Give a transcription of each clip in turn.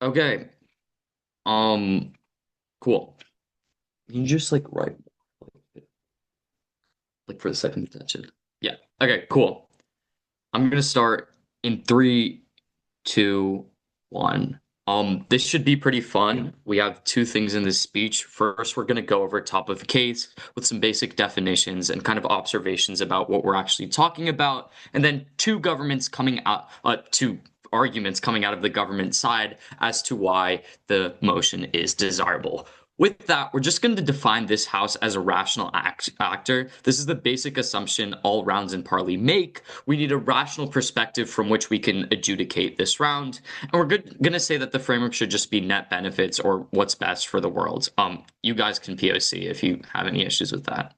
Okay. Um, cool. Can you just like write like for the second attention? Yeah. Okay, cool. I'm gonna start in three, two, one. This should be pretty fun. We have two things in this speech. First, we're gonna go over top of case with some basic definitions and kind of observations about what we're actually talking about, and then two arguments coming out of the government side as to why the motion is desirable. With that, we're just going to define this house as a rational actor. This is the basic assumption all rounds in Parley make. We need a rational perspective from which we can adjudicate this round. And we're going to say that the framework should just be net benefits or what's best for the world. You guys can POC if you have any issues with that.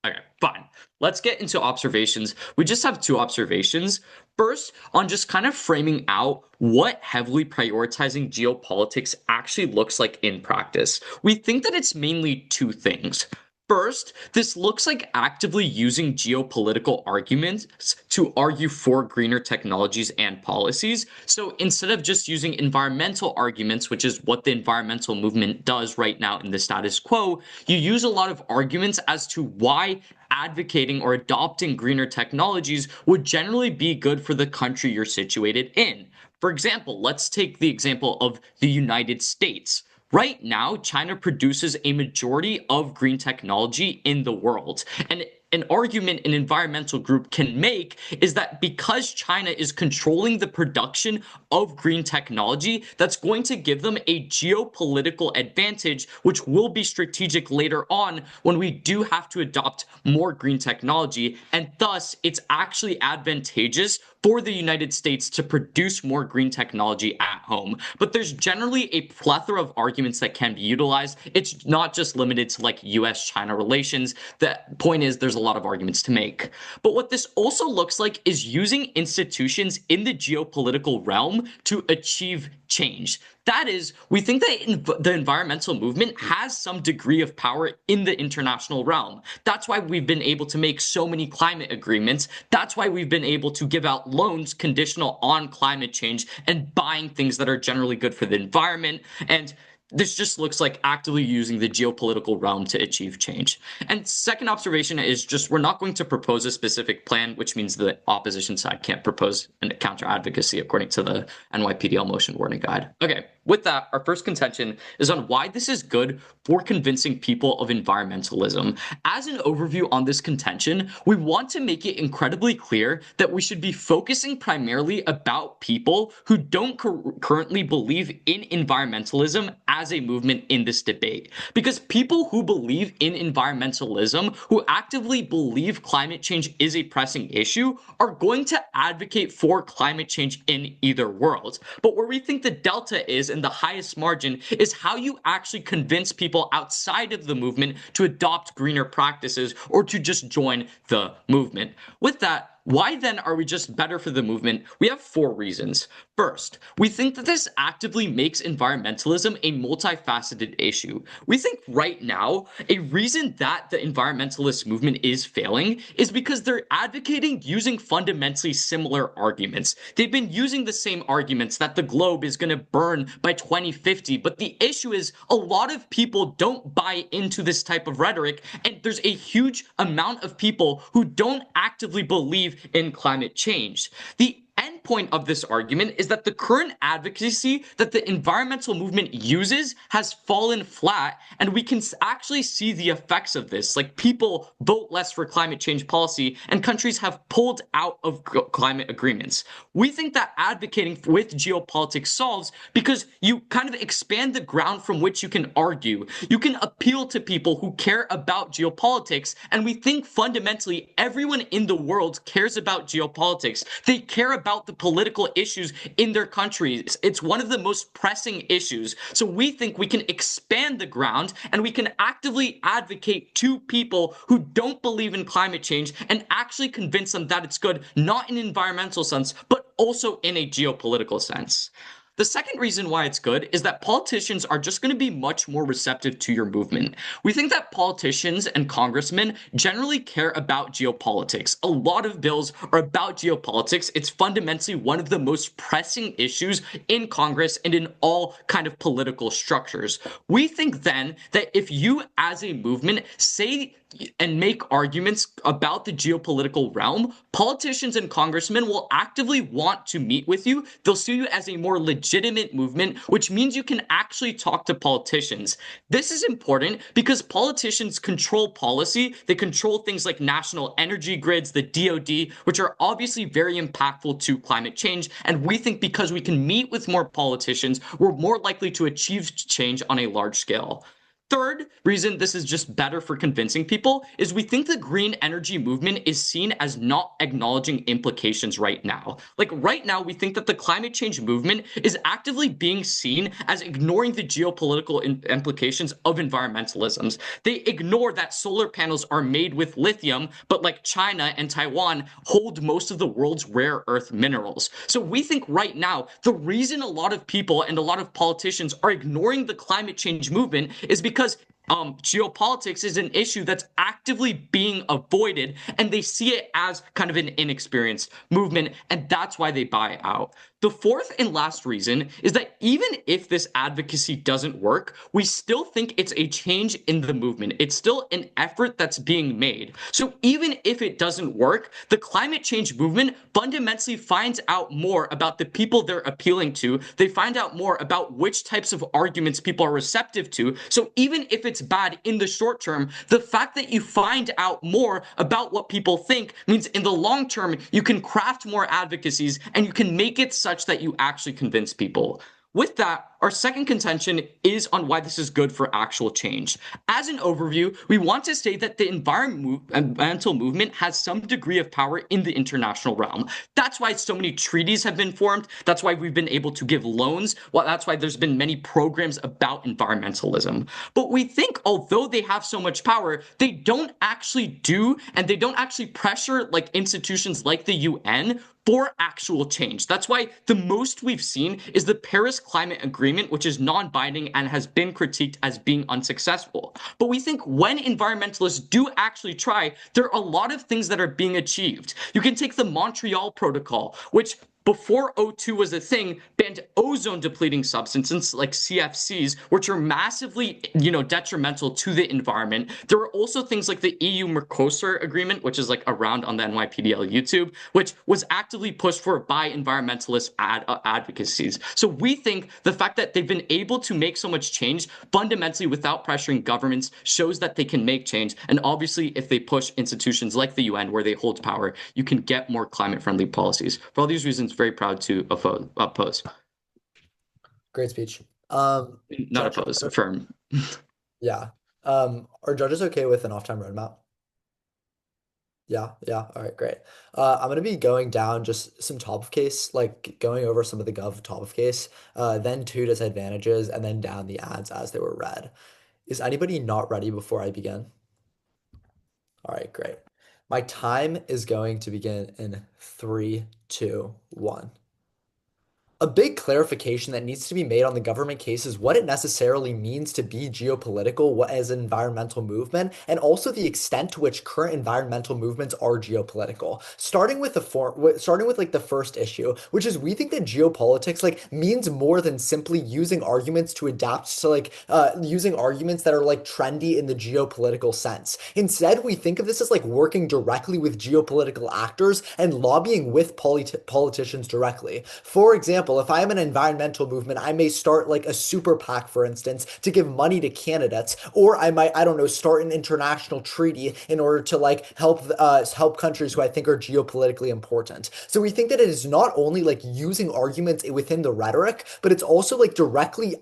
Okay, fine. Let's get into observations. We just have two observations. First, on just kind of framing out what heavily prioritizing geopolitics actually looks like in practice. We think that it's mainly two things. First, this looks like actively using geopolitical arguments to argue for greener technologies and policies. So instead of just using environmental arguments, which is what the environmental movement does right now in the status quo, you use a lot of arguments as to why advocating or adopting greener technologies would generally be good for the country you're situated in. For example, let's take the example of the United States. Right now, China produces a majority of green technology in the world. And an argument an environmental group can make is that because China is controlling the production of green technology, that's going to give them a geopolitical advantage, which will be strategic later on when we do have to adopt more green technology. And thus, it's actually advantageous for the United States to produce more green technology at home. But there's generally a plethora of arguments that can be utilized. It's not just limited to like US-China relations. The point is there's a lot of arguments to make. But what this also looks like is using institutions in the geopolitical realm to achieve change. That is, we think that the environmental movement has some degree of power in the international realm. That's why we've been able to make so many climate agreements. That's why we've been able to give out loans conditional on climate change and buying things that are generally good for the environment. And this just looks like actively using the geopolitical realm to achieve change. And second observation is just we're not going to propose a specific plan, which means the opposition side can't propose a counter advocacy according to the NYPDL motion wording guide. Okay, with that, our first contention is on why this is good for convincing people of environmentalism. As an overview on this contention, we want to make it incredibly clear that we should be focusing primarily about people who don't currently believe in environmentalism as a movement in this debate. Because people who believe in environmentalism, who actively believe climate change is a pressing issue, are going to advocate for climate change in either world. But where we think the delta is and the highest margin is how you actually convince people outside of the movement to adopt greener practices or to just join the movement. With that, why then are we just better for the movement? We have four reasons. First, we think that this actively makes environmentalism a multifaceted issue. We think right now, a reason that the environmentalist movement is failing is because they're advocating using fundamentally similar arguments. They've been using the same arguments that the globe is going to burn by 2050, but the issue is a lot of people don't buy into this type of rhetoric, and there's a huge amount of people who don't actively believe in climate change. The end point of this argument is that the current advocacy that the environmental movement uses has fallen flat, and we can actually see the effects of this. Like, people vote less for climate change policy, and countries have pulled out of climate agreements. We think that advocating with geopolitics solves because you kind of expand the ground from which you can argue. You can appeal to people who care about geopolitics, and we think fundamentally everyone in the world cares about geopolitics. They care about the political issues in their countries. It's one of the most pressing issues. So we think we can expand the ground and we can actively advocate to people who don't believe in climate change and actually convince them that it's good, not in an environmental sense, but also in a geopolitical sense. The second reason why it's good is that politicians are just going to be much more receptive to your movement. We think that politicians and congressmen generally care about geopolitics. A lot of bills are about geopolitics. It's fundamentally one of the most pressing issues in Congress and in all kind of political structures. We think then that if you as a movement say and make arguments about the geopolitical realm, politicians and congressmen will actively want to meet with you. They'll see you as a more legitimate movement, which means you can actually talk to politicians. This is important because politicians control policy. They control things like national energy grids, the DoD, which are obviously very impactful to climate change. And we think because we can meet with more politicians, we're more likely to achieve change on a large scale. Third reason this is just better for convincing people is we think the green energy movement is seen as not acknowledging implications right now. Like right now, we think that the climate change movement is actively being seen as ignoring the geopolitical implications of environmentalisms. They ignore that solar panels are made with lithium, but like China and Taiwan hold most of the world's rare earth minerals. So we think right now, the reason a lot of people and a lot of politicians are ignoring the climate change movement is because geopolitics is an issue that's actively being avoided, and they see it as kind of an inexperienced movement, and that's why they buy out. The fourth and last reason is that even if this advocacy doesn't work, we still think it's a change in the movement. It's still an effort that's being made. So even if it doesn't work, the climate change movement fundamentally finds out more about the people they're appealing to. They find out more about which types of arguments people are receptive to. So even if it's bad in the short term, the fact that you find out more about what people think means in the long term, you can craft more advocacies and you can make it such that you actually convince people. With that, our second contention is on why this is good for actual change. As an overview, we want to say that the environmental movement has some degree of power in the international realm. That's why so many treaties have been formed. That's why we've been able to give loans. Well, that's why there's been many programs about environmentalism. But we think although they have so much power, they don't actually do, and they don't actually pressure like institutions like the UN for actual change. That's why the most we've seen is the Paris Climate Agreement, which is non-binding and has been critiqued as being unsuccessful. But we think when environmentalists do actually try, there are a lot of things that are being achieved. You can take the Montreal Protocol, which before O2 was a thing, banned ozone depleting substances like CFCs, which are massively, detrimental to the environment. There are also things like the EU Mercosur agreement, which is like around on the NYPDL YouTube, which was actively pushed for by environmentalist advocacies. So we think the fact that they've been able to make so much change fundamentally without pressuring governments shows that they can make change. And obviously, if they push institutions like the UN where they hold power, you can get more climate-friendly policies. For all these reasons, very proud to oppose. Great speech. Not oppose, affirm. Yeah. Are judges okay with an off-time roadmap? Yeah. All right, great. I'm gonna be going down just some top of case, like going over some of the gov top of case, then two disadvantages, and then down the ads as they were read. Is anybody not ready before I begin? All right, great. My time is going to begin in 3, 2, 1. A big clarification that needs to be made on the government case is what it necessarily means to be geopolitical, what as an environmental movement, and also the extent to which current environmental movements are geopolitical. Starting with like the first issue, which is we think that geopolitics like means more than simply using arguments to adapt to using arguments that are like trendy in the geopolitical sense. Instead, we think of this as like working directly with geopolitical actors and lobbying with politicians directly. For example, if I am an environmental movement, I may start like a super PAC, for instance, to give money to candidates, or I might, I don't know, start an international treaty in order to like help countries who I think are geopolitically important. So we think that it is not only like using arguments within the rhetoric, but it's also like directly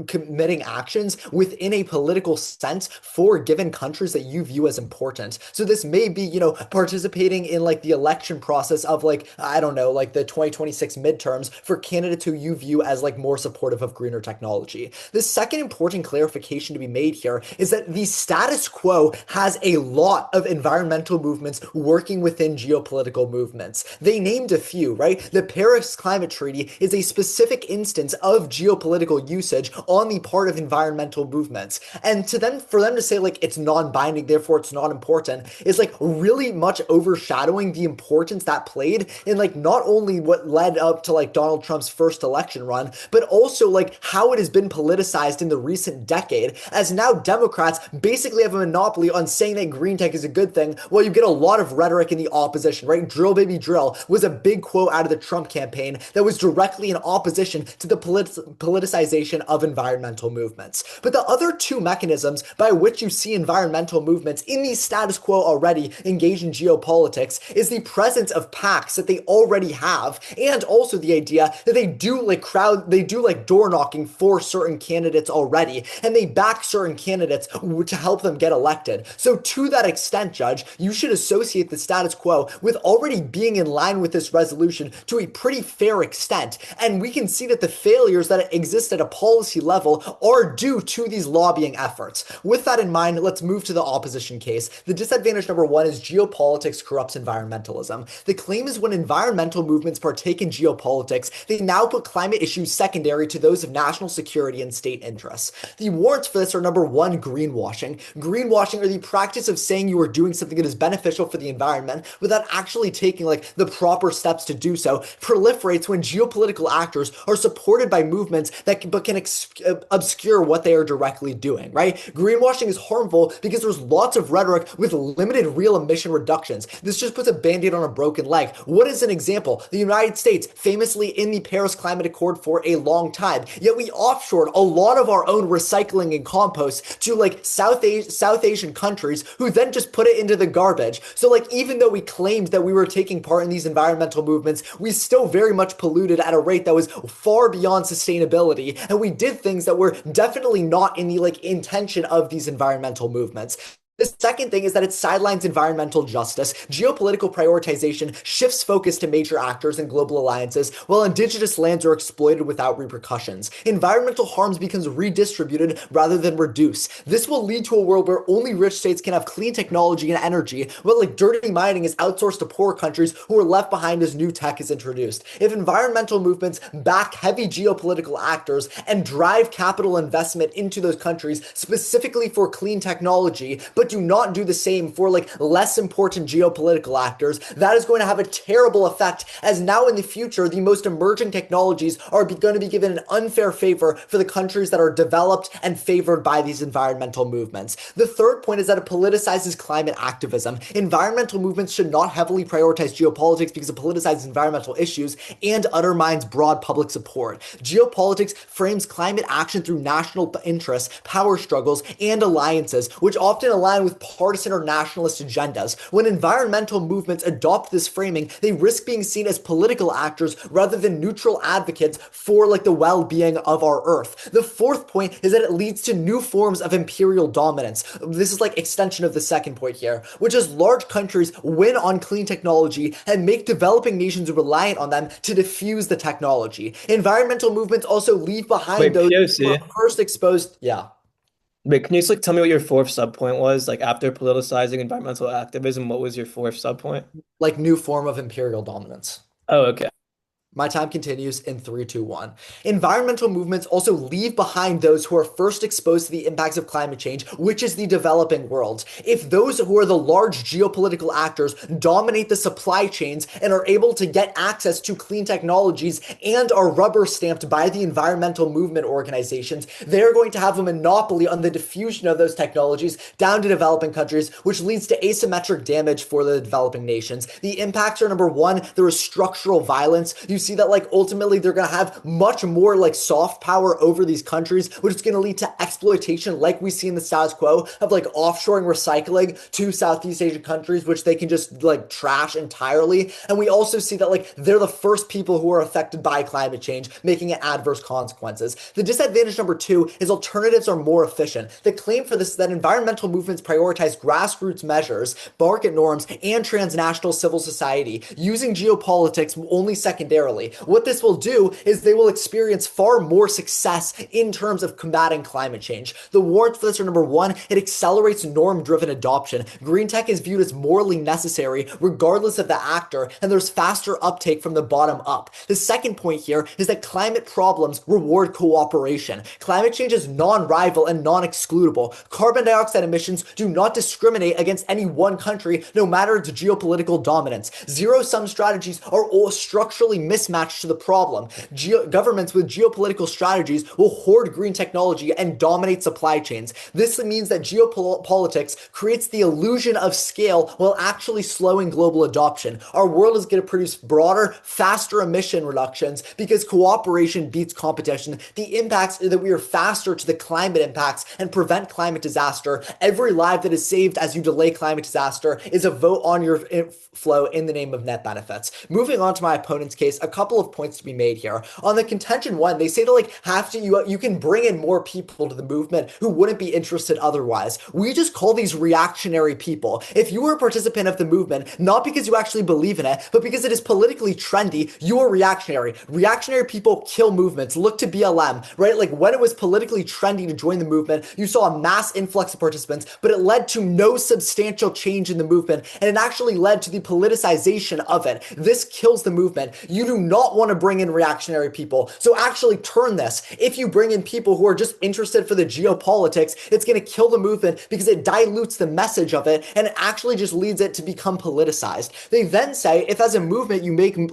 committing actions within a political sense for given countries that you view as important. So this may be, participating in like the election process of like, I don't know, like the 2026 midterms for candidates candidates who you view as like more supportive of greener technology. The second important clarification to be made here is that the status quo has a lot of environmental movements working within geopolitical movements. They named a few, right? The Paris Climate Treaty is a specific instance of geopolitical usage on the part of environmental movements. And for them to say like it's non-binding, therefore it's not important, is like really much overshadowing the importance that played in like not only what led up to like Donald Trump's first election run, but also like how it has been politicized in the recent decade, as now Democrats basically have a monopoly on saying that green tech is a good thing, while you get a lot of rhetoric in the opposition, right? Drill baby drill was a big quote out of the Trump campaign that was directly in opposition to the politicization of environmental movements. But the other two mechanisms by which you see environmental movements in the status quo already engage in geopolitics is the presence of PACs that they already have, and also the idea that they do like door knocking for certain candidates already, and they back certain candidates to help them get elected. So to that extent, Judge, you should associate the status quo with already being in line with this resolution to a pretty fair extent. And we can see that the failures that exist at a policy level are due to these lobbying efforts. With that in mind, let's move to the opposition case. The disadvantage number one is geopolitics corrupts environmentalism. The claim is when environmental movements partake in geopolitics, they now put climate issues secondary to those of national security and state interests. The warrants for this are number one, greenwashing. Greenwashing are the practice of saying you are doing something that is beneficial for the environment without actually taking like the proper steps to do so. Proliferates when geopolitical actors are supported by movements that can obscure what they are directly doing, right? Greenwashing is harmful because there's lots of rhetoric with limited real emission reductions. This just puts a band-aid on a broken leg. What is an example? The United States, famously in the Paris Climate Accord for a long time, yet we offshored a lot of our own recycling and compost to like South Asian countries who then just put it into the garbage. So like even though we claimed that we were taking part in these environmental movements, we still very much polluted at a rate that was far beyond sustainability, and we did things that were definitely not in the like intention of these environmental movements. The second thing is that it sidelines environmental justice. Geopolitical prioritization shifts focus to major actors and global alliances, while indigenous lands are exploited without repercussions. Environmental harms becomes redistributed rather than reduced. This will lead to a world where only rich states can have clean technology and energy, while like dirty mining is outsourced to poor countries who are left behind as new tech is introduced. If environmental movements back heavy geopolitical actors and drive capital investment into those countries specifically for clean technology, but do not do the same for like less important geopolitical actors, that is going to have a terrible effect, as now in the future the most emerging technologies are going to be given an unfair favor for the countries that are developed and favored by these environmental movements. The third point is that it politicizes climate activism. Environmental movements should not heavily prioritize geopolitics because it politicizes environmental issues and undermines broad public support. Geopolitics frames climate action through national interests, power struggles, and alliances, which often align with partisan or nationalist agendas. When environmental movements adopt this framing, they risk being seen as political actors rather than neutral advocates for like the well-being of our Earth. The fourth point is that it leads to new forms of imperial dominance. This is like extension of the second point here, which is large countries win on clean technology and make developing nations reliant on them to diffuse the technology. Environmental movements also leave behind Wait, those who POC. are first exposed. Yeah. Wait, can you just like tell me what your fourth subpoint was? Like after politicizing environmental activism, what was your fourth subpoint? Like new form of imperial dominance. Oh, okay. My time continues in 3, 2, 1. Environmental movements also leave behind those who are first exposed to the impacts of climate change, which is the developing world. If those who are the large geopolitical actors dominate the supply chains and are able to get access to clean technologies and are rubber stamped by the environmental movement organizations, they're going to have a monopoly on the diffusion of those technologies down to developing countries, which leads to asymmetric damage for the developing nations. The impacts are number one, there is structural violence. You see that like ultimately they're going to have much more like soft power over these countries, which is going to lead to exploitation like we see in the status quo of like offshoring recycling to Southeast Asian countries, which they can just like trash entirely. And we also see that like they're the first people who are affected by climate change, making it adverse consequences. The disadvantage number two is alternatives are more efficient. The claim for this is that environmental movements prioritize grassroots measures, market norms, and transnational civil society, using geopolitics only secondarily. militarily. What this will do is they will experience far more success in terms of combating climate change. The warrants for this are number one, it accelerates norm-driven adoption. Green tech is viewed as morally necessary regardless of the actor, and there's faster uptake from the bottom up. The second point here is that climate problems reward cooperation. Climate change is non-rival and non-excludable. Carbon dioxide emissions do not discriminate against any one country, no matter its geopolitical dominance. Zero-sum strategies are all structurally mismatched to the problem. Governments with geopolitical strategies will hoard green technology and dominate supply chains. This means that geopolitics creates the illusion of scale while actually slowing global adoption. Our world is going to produce broader, faster emission reductions because cooperation beats competition. The impacts are that we are faster to the climate impacts and prevent climate disaster. Every life that is saved as you delay climate disaster is a vote on your flow in the name of net benefits. Moving on to my opponent's case, a couple of points to be made here. On the contention one, they say to you can bring in more people to the movement who wouldn't be interested otherwise. We just call these reactionary people. If you were a participant of the movement, not because you actually believe in it, but because it is politically trendy, you are reactionary. Reactionary people kill movements. Look to BLM, right? Like when it was politically trendy to join the movement, you saw a mass influx of participants, but it led to no substantial change in the movement, and it actually led to the politicization of it. This kills the movement. You do not want to bring in reactionary people. So actually turn this. If you bring in people who are just interested for the geopolitics, it's going to kill the movement because it dilutes the message of it and it actually just leads it to become politicized. They then say if as a movement you make care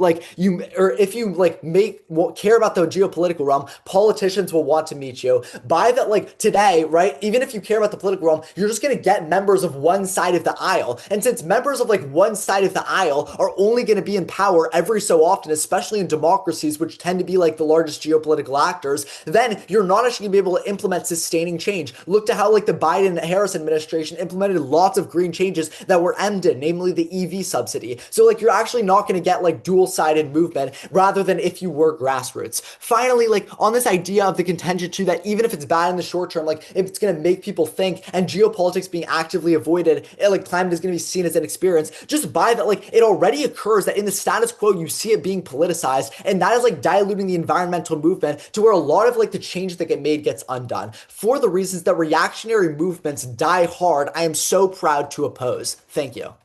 about the geopolitical realm, politicians will want to meet you. By that, today, right? Even if you care about the political realm, you're just going to get members of one side of the aisle. And since members of one side of the aisle are only going to be in power every so often, especially in democracies, which tend to be the largest geopolitical actors, then you're not actually going to be able to implement sustaining change. Look to how the Biden-Harris administration implemented lots of green changes that were ended, namely the EV subsidy. So you're actually not going to get dual-sided movement rather than if you were grassroots. Finally, on this idea of the contention too, that even if it's bad in the short term, if it's going to make people think and geopolitics being actively avoided, climate is going to be seen as an experience, just by that, it already occurs that in the status quo, you see it being politicized, and that is diluting the environmental movement to where a lot of the change that get made gets undone. For the reasons that reactionary movements die hard, I am so proud to oppose. Thank you. All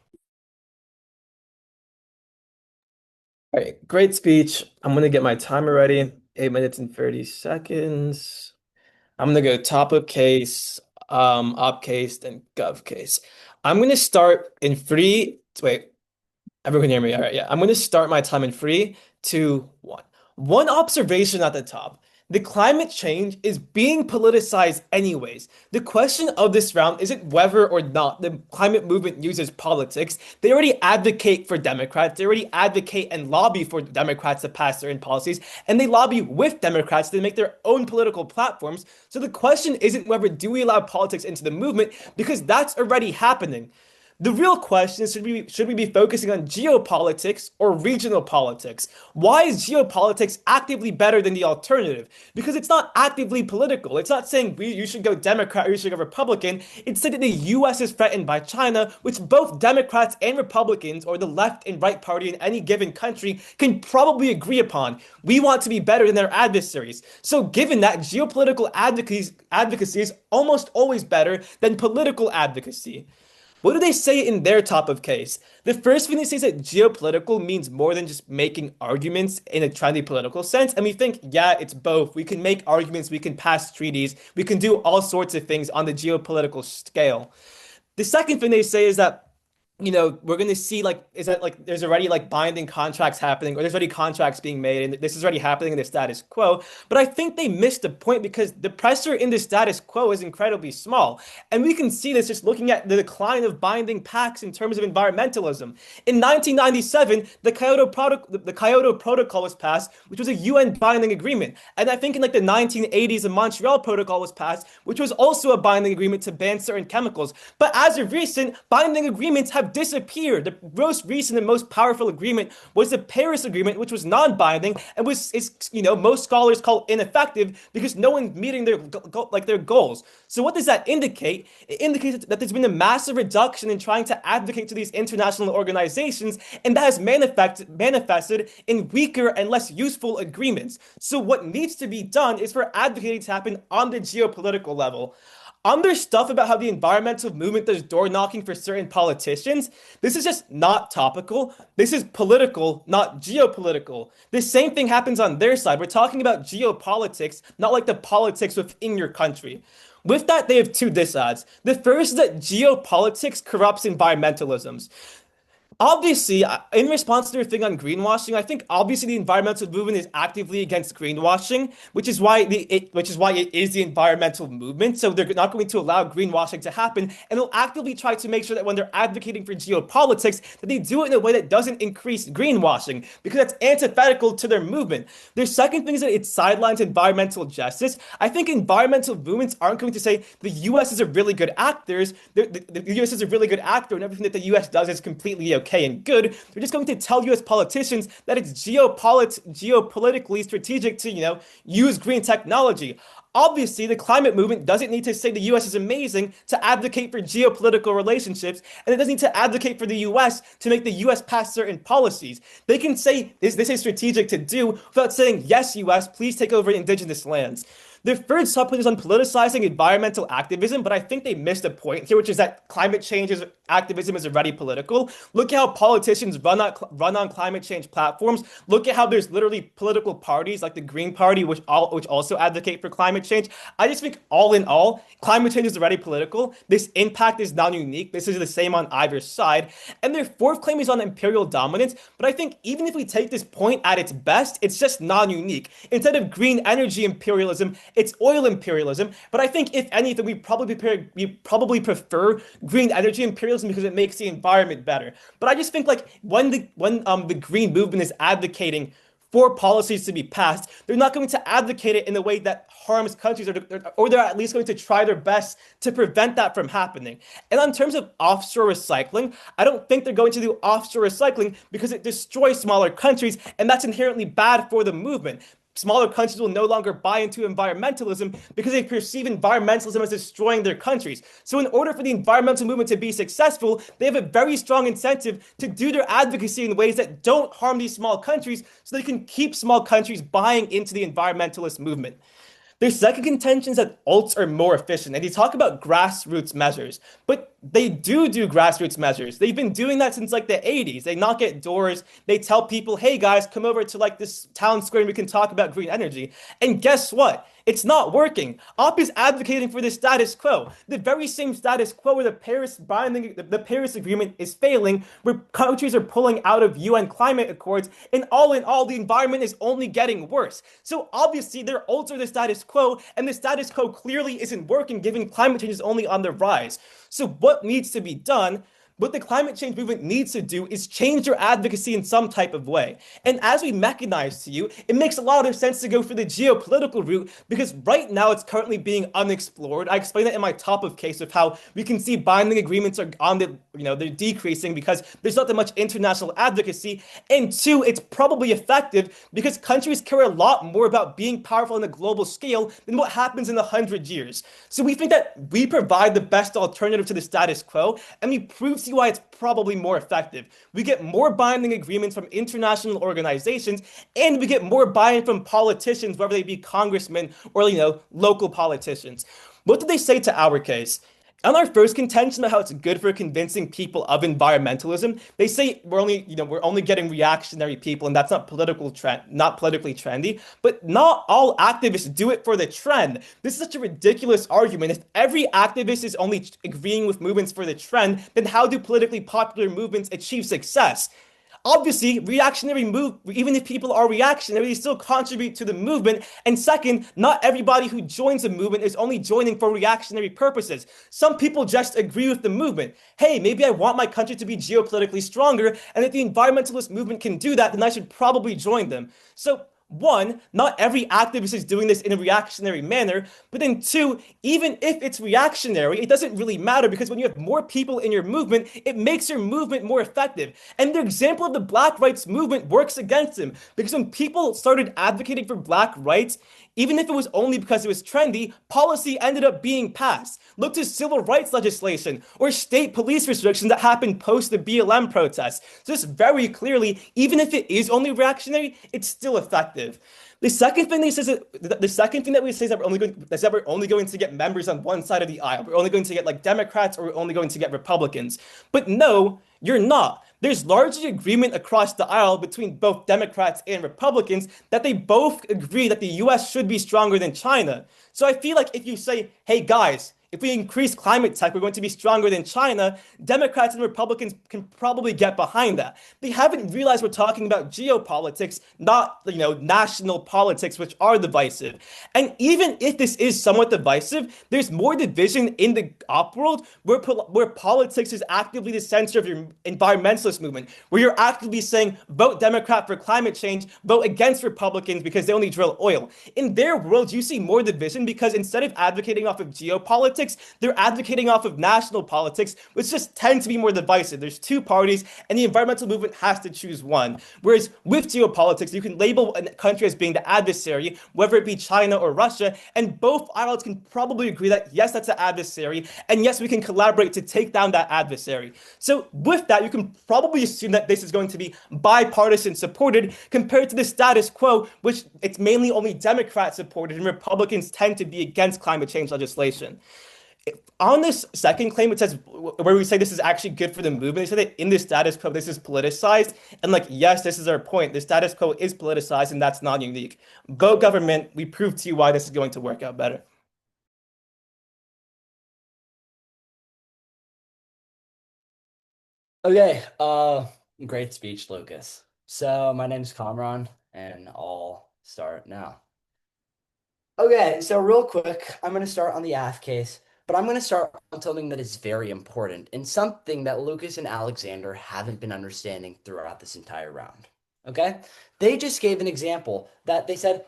right, great speech. I'm going to get my timer ready. 8 minutes and 30 seconds. I'm going to go top of case, op case, then gov case. I'm going to start in wait, everyone can hear me? All right, yeah. I'm going to start my time in 3, 2, 1. One observation at the top. The climate change is being politicized anyways. The question of this round isn't whether or not the climate movement uses politics. They already advocate for Democrats. They already advocate and lobby for Democrats to pass certain policies, and they lobby with Democrats to make their own political platforms. So the question isn't whether do we allow politics into the movement, because that's already happening. The real question is, should we be focusing on geopolitics or regional politics? Why is geopolitics actively better than the alternative? Because it's not actively political. It's not saying you should go Democrat or you should go Republican. It's saying that the US is threatened by China, which both Democrats and Republicans, or the left and right party in any given country, can probably agree upon. We want to be better than their adversaries. So given that, geopolitical advocacy is almost always better than political advocacy. What do they say in their top of case? The first thing they say is that geopolitical means more than just making arguments in a trendy political sense. And we think, yeah, it's both. We can make arguments, we can pass treaties, we can do all sorts of things on the geopolitical scale. The second thing they say is that we're going to see there's already binding contracts happening, or there's already contracts being made, and this is already happening in the status quo. But I think they missed the point, because the pressure in the status quo is incredibly small. And we can see this just looking at the decline of binding pacts in terms of environmentalism. In 1997, the Kyoto Protocol was passed, which was a UN binding agreement. And I think in the 1980s, the Montreal Protocol was passed, which was also a binding agreement to ban certain chemicals. But as of recent, binding agreements have have disappeared. The most recent and most powerful agreement was the Paris Agreement, which was non-binding and most scholars call ineffective because no one's meeting their goals. So what does that indicate? It indicates that there's been a massive reduction in trying to advocate to these international organizations, and that has manifested in weaker and less useful agreements. So what needs to be done is for advocating to happen on the geopolitical level. There's stuff about how the environmental movement does door knocking for certain politicians. This is just not topical. This is political, not geopolitical. The same thing happens on their side. We're talking about geopolitics, not like the politics within your country. With that, they have two disads. The first is that geopolitics corrupts environmentalisms. Obviously, in response to your thing on greenwashing, I think obviously the environmental movement is actively against greenwashing, which is why it is the environmental movement. So they're not going to allow greenwashing to happen, and they'll actively try to make sure that when they're advocating for geopolitics, that they do it in a way that doesn't increase greenwashing, because that's antithetical to their movement. Their second thing is that it sidelines environmental justice. I think environmental movements aren't going to say the U.S. is a really good actor. The U.S. is a really good actor, and everything that the U.S. does is completely okay and good. They're just going to tell U.S. politicians that it's geopolitically strategic to, use green technology. Obviously, the climate movement doesn't need to say the U.S. is amazing to advocate for geopolitical relationships, and it doesn't need to advocate for the U.S. to make the U.S. pass certain policies. They can say this is strategic to do without saying, yes, U.S., please take over indigenous lands. Their third subpoint is on politicizing environmental activism, but I think they missed a point here, which is that climate change activism is already political. Look at how politicians run on climate change platforms. Look at how there's literally political parties like the Green Party, which also advocate for climate change. I just think all in all, climate change is already political. This impact is non-unique. This is the same on either side. And their fourth claim is on imperial dominance, but I think even if we take this point at its best, it's just non-unique. Instead of green energy imperialism, it's oil imperialism. But I think if anything, we probably prefer green energy imperialism because it makes the environment better. But I just think like when the green movement is advocating for policies to be passed, they're not going to advocate it in a way that harms countries, or they're at least going to try their best to prevent that from happening. And in terms of offshore recycling, I don't think they're going to do offshore recycling because it destroys smaller countries, and that's inherently bad for the movement. Smaller countries will no longer buy into environmentalism because they perceive environmentalism as destroying their countries. So in order for the environmental movement to be successful, they have a very strong incentive to do their advocacy in ways that don't harm these small countries so they can keep small countries buying into the environmentalist movement. Their second contention is that alts are more efficient, and they talk about grassroots measures, but they do grassroots measures. They've been doing that since like the 80s. They knock at doors, they tell people, hey guys, come over to like this town square and we can talk about green energy. And guess what? It's not working. OP is advocating for the status quo, the very same status quo where the Paris Agreement is failing, where countries are pulling out of UN climate accords, and all in all, the environment is only getting worse. So obviously, they're altering the status quo, and the status quo clearly isn't working, given climate change is only on the rise. So what needs to be done? What the climate change movement needs to do is change their advocacy in some type of way. And as we mechanize to you, it makes a lot of sense to go for the geopolitical route because right now it's currently being unexplored. I explained that in my top of case of how we can see binding agreements are they're decreasing because there's not that much international advocacy. And two, it's probably effective because countries care a lot more about being powerful on a global scale than what happens in 100 years. So we think that we provide the best alternative to the status quo, and we prove to you why it's probably more effective. We get more binding agreements from international organizations, and we get more buy-in from politicians, whether they be congressmen or, local politicians. What did they say to our case? On our first contention about how it's good for convincing people of environmentalism, they say we're only getting reactionary people, and that's not politically trendy. But not all activists do it for the trend. This is such a ridiculous argument. If every activist is only agreeing with movements for the trend, then how do politically popular movements achieve success? Obviously, even if people are reactionary, they still contribute to the movement. And second, not everybody who joins a movement is only joining for reactionary purposes. Some people just agree with the movement. Hey, maybe I want my country to be geopolitically stronger, and if the environmentalist movement can do that, then I should probably join them. So one, not every activist is doing this in a reactionary manner, but then two, even if it's reactionary, it doesn't really matter because when you have more people in your movement, it makes your movement more effective. And the example of the Black rights movement works against him because when people started advocating for Black rights, even if it was only because it was trendy, policy ended up being passed. Look to civil rights legislation or state police restrictions that happened post the BLM protests. So just very clearly, even if it is only reactionary, it's still effective. The second thing they says the second thing that we say is that we're only going to get members on one side of the aisle. We're only going to get like Democrats or we're only going to get Republicans. But no, you're not. There's largely agreement across the aisle between both Democrats and Republicans that they both agree that the US should be stronger than China. So I feel like if you say, hey guys, if we increase climate tech, we're going to be stronger than China. Democrats and Republicans can probably get behind that. They haven't realized we're talking about geopolitics, not, national politics, which are divisive. And even if this is somewhat divisive, there's more division in the op world where politics is actively the center of your environmentalist movement, where you're actively saying vote Democrat for climate change, vote against Republicans because they only drill oil. In their world, you see more division because instead of advocating off of geopolitics, they're advocating off of national politics, which just tend to be more divisive. There's two parties, and the environmental movement has to choose one. Whereas with geopolitics, you can label a country as being the adversary, whether it be China or Russia, and both aisles can probably agree that yes, that's an adversary, and yes, we can collaborate to take down that adversary. So with that, you can probably assume that this is going to be bipartisan supported compared to the status quo, which it's mainly only Democrat supported, and Republicans tend to be against climate change legislation. On this second claim, it says where we say this is actually good for the movement. They say that in the status quo, this is politicized. And like, yes, this is our point. The status quo is politicized, and that's not unique. Vote government. We prove to you why this is going to work out better. Okay, great speech, Lucas. So my name's Kamran, and I'll start now. Okay, so real quick, I'm going to start on the AF case, but I'm going to start on something that is very important and something that Lucas and Alexander haven't been understanding throughout this entire round. Okay? They just gave an example that they said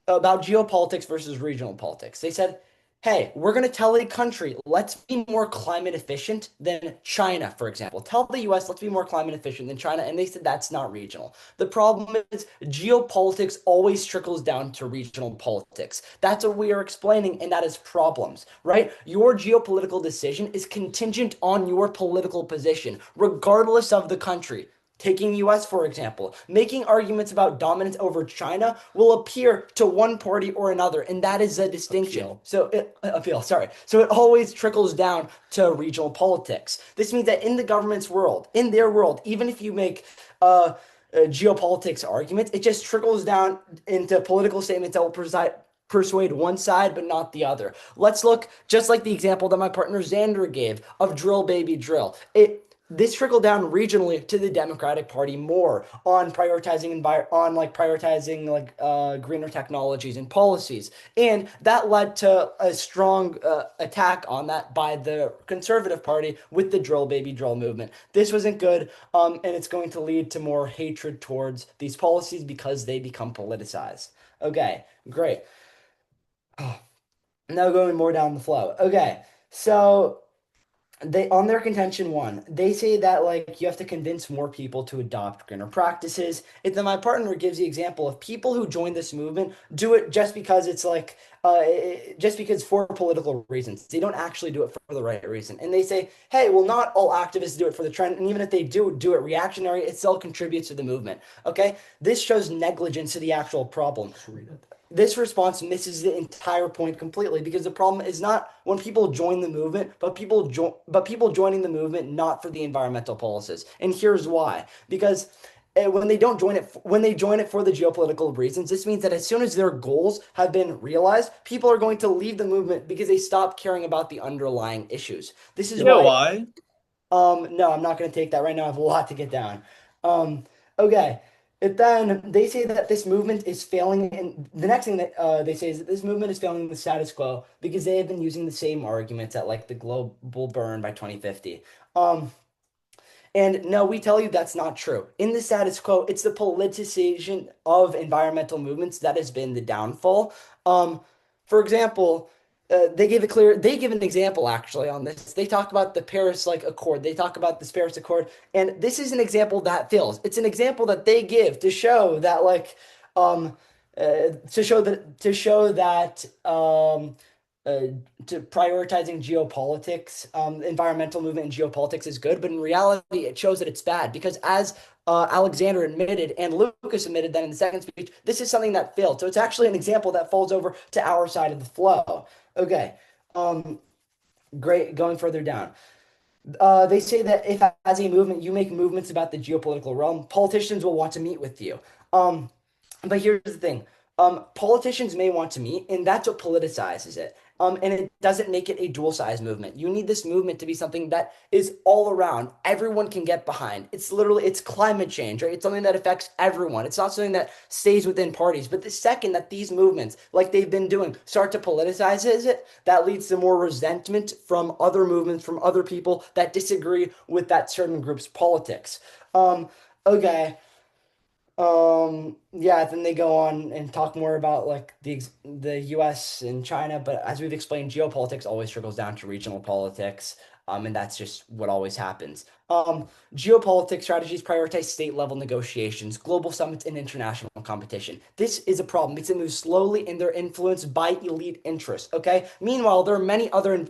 about geopolitics versus regional politics. They said, hey, we're going to tell a country, let's be more climate efficient than China, for example. Tell the US, let's be more climate efficient than China. And they said that's not regional. The problem is geopolitics always trickles down to regional politics. That's what we are explaining, and that is problems, right? Your geopolitical decision is contingent on your political position, regardless of the country. Taking US, for example, making arguments about dominance over China will appear to one party or another, and that is a distinction. Sorry. So it always trickles down to regional politics. This means that in the government's world, in their world, even if you make geopolitics arguments, it just trickles down into political statements that will persuade one side but not the other. Let's look just like the example that my partner Xander gave of drill baby drill. This trickled down regionally to the Democratic Party more on prioritizing greener technologies and policies, and that led to a strong attack on that by the Conservative Party with the drill baby drill movement. This wasn't good, and it's going to lead to more hatred towards these policies because they become politicized. Okay, great. Now going more down the flow. Okay, so they on their contention one, they say that like you have to convince more people to adopt greener practices. And then my partner gives the example of people who join this movement do it just because it's like just because for political reasons. They don't actually do it for the right reason. And they say, hey, well, not all activists do it for the trend. And even if they do it reactionary, it still contributes to the movement. Okay. This shows negligence to the actual problem. This response misses the entire point completely because the problem is not when people join the movement, but people joining the movement not for the environmental policies. And here's why. Because when they don't join it, when they join it for the geopolitical reasons, this means that as soon as their goals have been realized, people are going to leave the movement because they stop caring about the underlying issues. This is You know why. why? No, I'm not going to take that right now. I have a lot to get down. Okay. Then they say that this movement is failing, and the next thing that they say is that this movement is failing the status quo because they have been using the same arguments at like the global burn by 2050. And no, we tell you that's not true. In the status quo, it's the politicization of environmental movements that has been the downfall. Um, for example, they give an example actually on this. They talk about the Paris Accord. They talk about this Paris Accord, and this is an example that fails. It's an example that they give to show that um uh, to prioritizing geopolitics, environmental movement and geopolitics is good, but in reality, it shows that it's bad because as Alexander admitted and Lucas admitted that in the second speech, this is something that failed. So it's actually an example that falls over to our side of the flow. Okay, great. Going further down. They say that if as a movement you make movements about the geopolitical realm, politicians will want to meet with you. Um, but here's the thing. Politicians may want to meet, and that's what politicizes it. And it doesn't make it a dual size movement. You need this movement to be something that is all around. Everyone can get behind. It's climate change, right? It's something that affects everyone. It's not something that stays within parties. But the second that these movements, like they've been doing, start to politicize it, that leads to more resentment from other movements, from other people that disagree with that certain group's politics. Okay. Yeah, then they go on and talk more about like the US and China, but as we've explained, geopolitics always trickles down to regional politics. And that's just what always happens. Geopolitics strategies prioritize state level negotiations, global summits, and international competition. This is a problem because it moves slowly and they're influenced by elite interests. Okay. Meanwhile, there are many other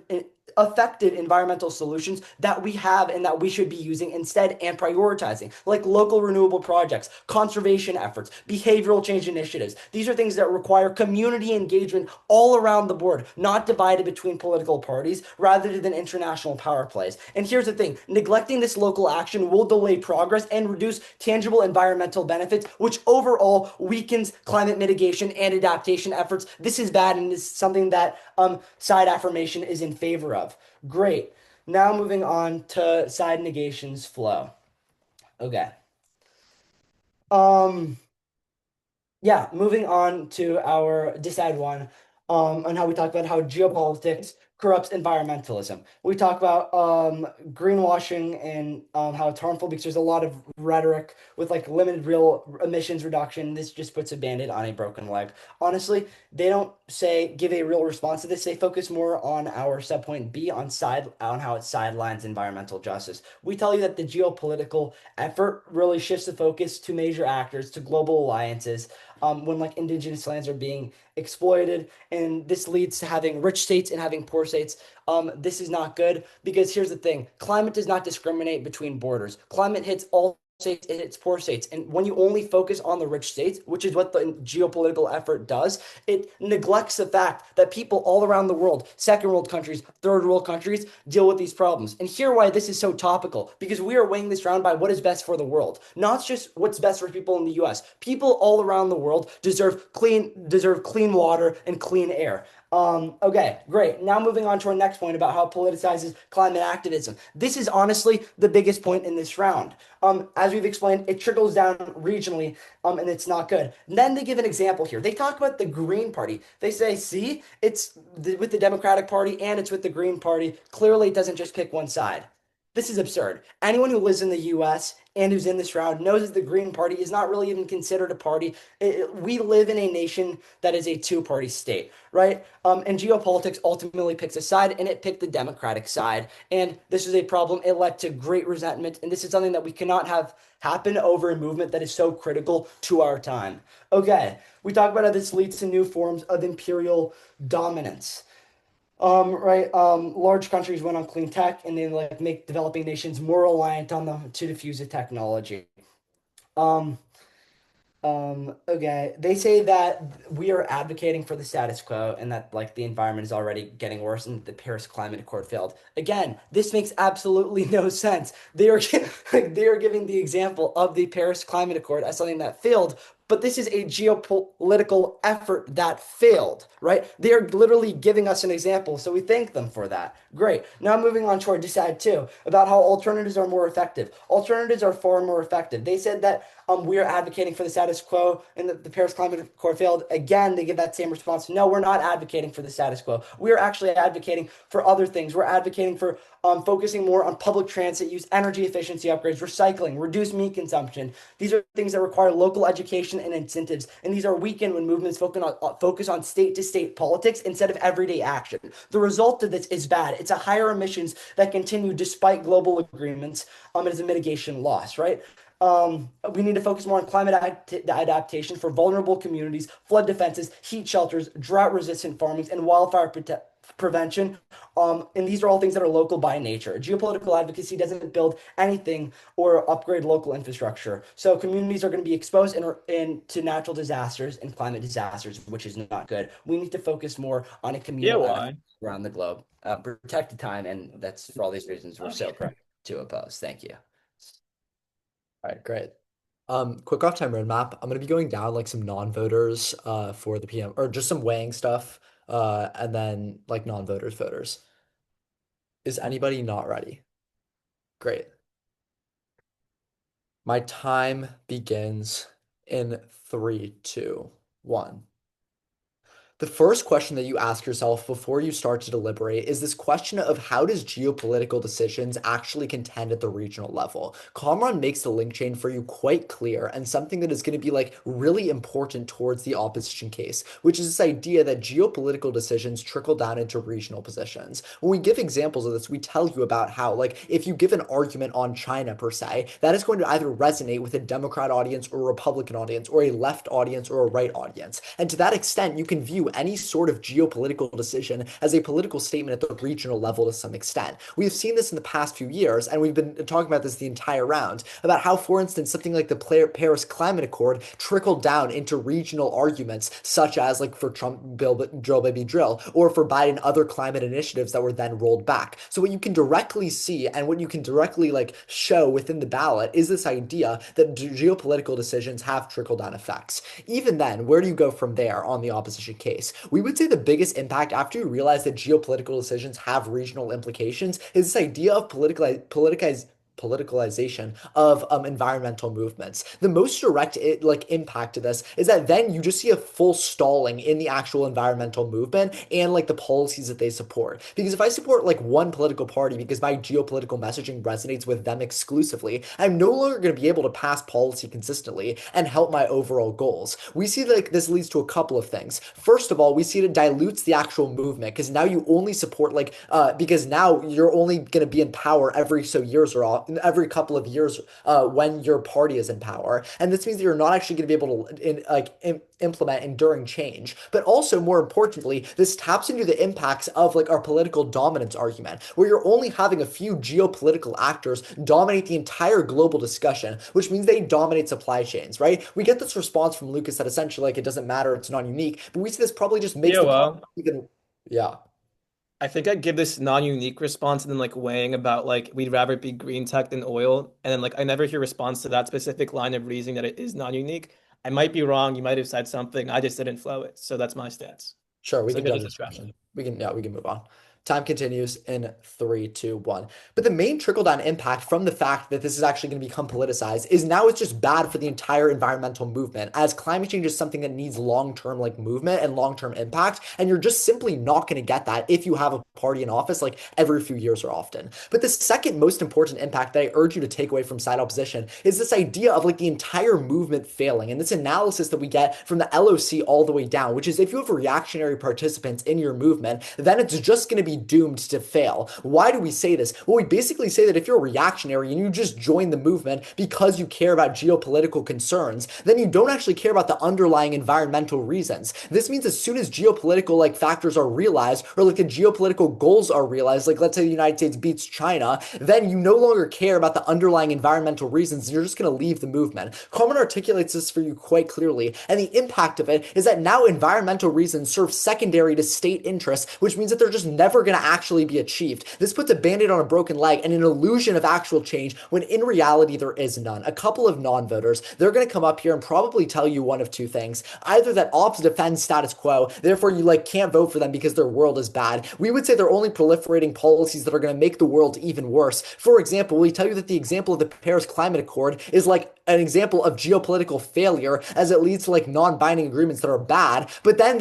effective environmental solutions that we have and that we should be using instead and prioritizing, like local renewable projects, conservation efforts, behavioral change initiatives. These are things that require community engagement all around the board, not divided between political parties rather than international power plays. And here's the thing, neglecting this local action will delay progress and reduce tangible environmental benefits, which overall weakens climate mitigation and adaptation efforts. This is bad and is something that side affirmation is in favor of. Great. Now moving on to side negations flow. Okay. Um, yeah, moving on to our decide one, on how we talk about how geopolitics corrupts environmentalism. We talk about greenwashing and how it's harmful because there's a lot of rhetoric with like limited real emissions reduction. This just puts a band-aid on a broken leg. Honestly, they don't say give a real response to this. They focus more on our subpoint B on how it sidelines environmental justice. We tell you that the geopolitical effort really shifts the focus to major actors, to global alliances, when like indigenous lands are being exploited, and this leads to having rich states and having poor states. This is not good because here's the thing: climate does not discriminate between borders. Climate hits all states, it hits poor states, and when you only focus on the rich states, which is what the geopolitical effort does, it neglects the fact that people all around the world, second world countries, third world countries, deal with these problems. And here why this is so topical, because we are weighing this around by what is best for the world, not just what's best for people in the US. People all around the world deserve clean water and clean air. Okay, great. Now moving on to our next point about how it politicizes climate activism. This is honestly the biggest point in this round. As we've explained, it trickles down regionally, and it's not good. And then they give an example here. They talk about the Green Party. They say, see, with the Democratic Party and it's with the Green Party. Clearly, it doesn't just pick one side. This is absurd. Anyone who lives in the US and who's in this round knows that the Green Party is not really even considered a party. We live in a nation that is a two-party state, right? And geopolitics ultimately picks a side, and it picked the Democratic side. And this is a problem. It led to great resentment, and this is something that we cannot have happen over a movement that is so critical to our time. Okay, we talk about how this leads to new forms of imperial dominance. Right. Large countries went on clean tech and they like make developing nations more reliant on them to diffuse the technology. Um, okay. They say that we are advocating for the status quo and that like the environment is already getting worse and the Paris Climate Accord failed. Again, this makes absolutely no sense. They are they are giving the example of the Paris Climate Accord as something that failed, but this is a geopolitical effort that failed, right? They are literally giving us an example, so we thank them for that. Great. Now moving on to our decide two about how alternatives are more effective. Alternatives are far more effective. They said that we are advocating for the status quo and the Paris Climate Accord failed. Again, they give that same response. No, we're not advocating for the status quo. We are actually advocating for other things. We're advocating for focusing more on public transit use, energy efficiency upgrades, recycling, reduce meat consumption. These are things that require local education and incentives, and these are weakened when movements focus on state-to-state politics instead of everyday action. The result of this is bad. It's a higher emissions that continue despite global agreements. It is a mitigation loss, right? We need to focus more on climate adaptation for vulnerable communities, flood defenses, heat shelters, drought-resistant farming, and wildfire prevention. And these are all things that are local by nature. Geopolitical advocacy doesn't build anything or upgrade local infrastructure. So communities are going to be exposed to natural disasters and climate disasters, which is not good. We need to focus more on a communal effort around the globe. Protect the time, and that's for all these reasons we're so correct to oppose. Thank you. All right, great. Quick off time roadmap. I'm gonna be going down like some non-voters for the PM or just some weighing stuff and then like non-voters voters. Is anybody not ready? Great. My time begins in 3, 2, 1. The first question that you ask yourself before you start to deliberate is this question of how does geopolitical decisions actually contend at the regional level? Kamran makes the link chain for you quite clear and something that is going to be like really important towards the opposition case, which is this idea that geopolitical decisions trickle down into regional positions. When we give examples of this, we tell you about how like if you give an argument on China per se, that is going to either resonate with a Democrat audience or a Republican audience or a left audience or a right audience. And to that extent, you can view any sort of geopolitical decision as a political statement at the regional level to some extent. We have seen this in the past few years, and we've been talking about this the entire round, about how, for instance, something like the Paris Climate Accord trickled down into regional arguments, such as like for Trump, drill baby drill, or for Biden, other climate initiatives that were then rolled back. So what you can directly see and what you can directly like show within the ballot is this idea that geopolitical decisions have trickle down effects. Even then, where do you go from there on the opposition case? We would say the biggest impact after you realize that geopolitical decisions have regional implications is this idea of politicalization of environmental movements. The most direct impact to this is that then you just see a full stalling in the actual environmental movement and like the policies that they support. Because if I support like one political party because my geopolitical messaging resonates with them exclusively, I'm no longer going to be able to pass policy consistently and help my overall goals. We see that like, this leads to a couple of things. First of all, we see it dilutes the actual movement because now you only support because now you're only going to be in power every so years or every couple of years when your party is in power. And this means that you're not actually going to be able to implement enduring change. But also, more importantly, this taps into the impacts of like our political dominance argument, where you're only having a few geopolitical actors dominate the entire global discussion, which means they dominate supply chains, right? We get this response from Lucas that essentially like it doesn't matter, it's non-unique, but we see this probably just makes the problem even, yeah. I think I'd give this non-unique response and then like weighing about like we'd rather it be green tech than oil. And then like I never hear response to that specific line of reasoning that it is non-unique. I might be wrong. You might have said something. I just didn't flow it. So that's my stance. Sure, we So can good judge this discussion. discussion. We can move on. Time continues in 3, 2, 1. But the main trickle-down impact from the fact that this is actually going to become politicized is now it's just bad for the entire environmental movement, as climate change is something that needs long-term like movement and long-term impact, and you're just simply not going to get that if you have a party in office like every few years or often. But the second most important impact that I urge you to take away from side opposition is this idea of like the entire movement failing, and this analysis that we get from the LOC all the way down, which is if you have reactionary participants in your movement, then it's just going to be doomed to fail. Why do we say this? Well, we basically say that if you're reactionary and you just join the movement because you care about geopolitical concerns, then you don't actually care about the underlying environmental reasons. This means as soon as geopolitical like factors are realized or like the geopolitical geopolitical goals are realized, like let's say the United States beats China, then you no longer care about the underlying environmental reasons, and you're just going to leave the movement. Carmen articulates this for you quite clearly, and the impact of it is that now environmental reasons serve secondary to state interests, which means that they're just never going to actually be achieved. This puts a band-aid on a broken leg and an illusion of actual change when in reality there is none. A couple of non-voters, they're going to come up here and probably tell you one of two things. Either that ops defend status quo, therefore you like can't vote for them because their world is bad. We would say they're only proliferating policies that are going to make the world even worse. For example, we tell you that the example of the Paris Climate Accord is like an example of geopolitical failure as it leads to like non-binding agreements that are bad. But then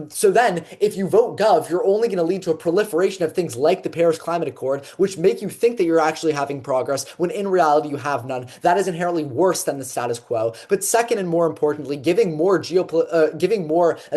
so then if you vote Gov, you're only going to lead to a proliferation of things like the Paris Climate Accord, which make you think that you're actually having progress when in reality you have none. That is inherently worse than the status quo. But second and more importantly, giving more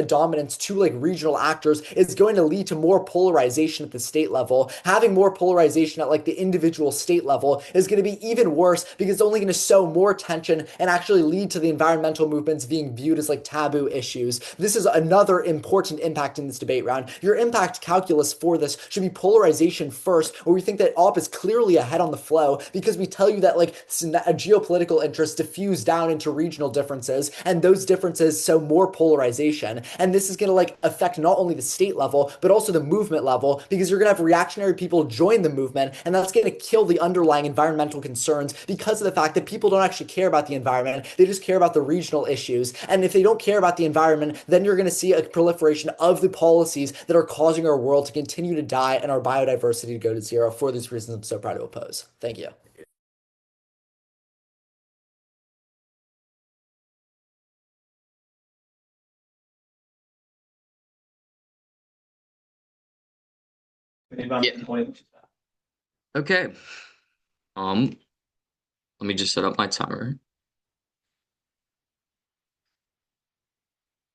dominance to like regional actors is going to lead to more polarization at the state level. Having more polarization at like the individual state level is going to be even worse because it's only going to sow more tension and actually lead to the environmental movements being viewed as like taboo issues. This is another important impact in this debate round. Your impact calculus for this should be polarization first, where we think that op is clearly ahead on the flow because we tell you that like a geopolitical interests diffuse down into regional differences, and those differences sow more polarization. And this is going to like affect not only the state level, but also the movement level, because you're going to have reactionary people join the movement, and that's going to kill the underlying environmental concerns because of the fact that people don't actually care about the environment. They just care about the regional issues. And if they don't care about the environment, then you're going to see a proliferation of the policies that are causing our world to continue to die and our biodiversity to go to zero. For these reasons, I'm so proud to oppose. Thank you. Yeah. Okay. Let me just set up my timer.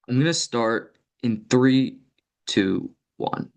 I'm going to start in 3, 2, 1.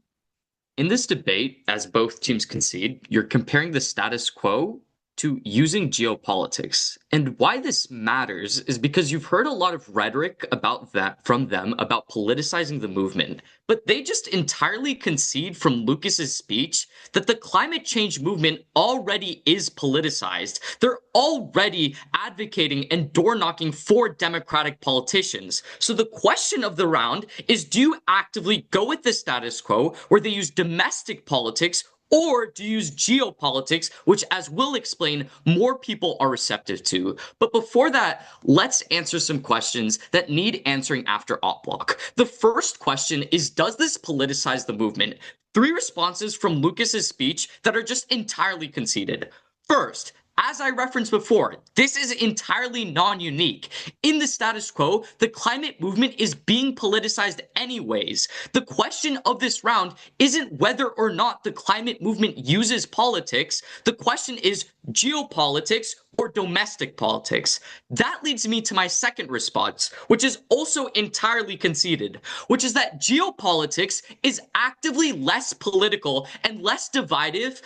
In this debate, as both teams concede, you're comparing the status quo to using geopolitics. And why this matters is because you've heard a lot of rhetoric about that from them about politicizing the movement, but they just entirely concede from Lucas's speech that the climate change movement already is politicized. They're already advocating and door knocking for Democratic politicians. So the question of the round is, do you actively go with the status quo where they use domestic politics, or do you use geopolitics, which, as we'll explain, more people are receptive to? But before that, let's answer some questions that need answering after op block. The first question is, does this politicize the movement? 3 responses from Lucas's speech that are just entirely conceded. First, as I referenced before, this is entirely non-unique. In the status quo, the climate movement is being politicized anyways. The question of this round isn't whether or not the climate movement uses politics. The question is geopolitics or domestic politics. That leads me to my second response, which is also entirely conceded, which is that geopolitics is actively less political and less divisive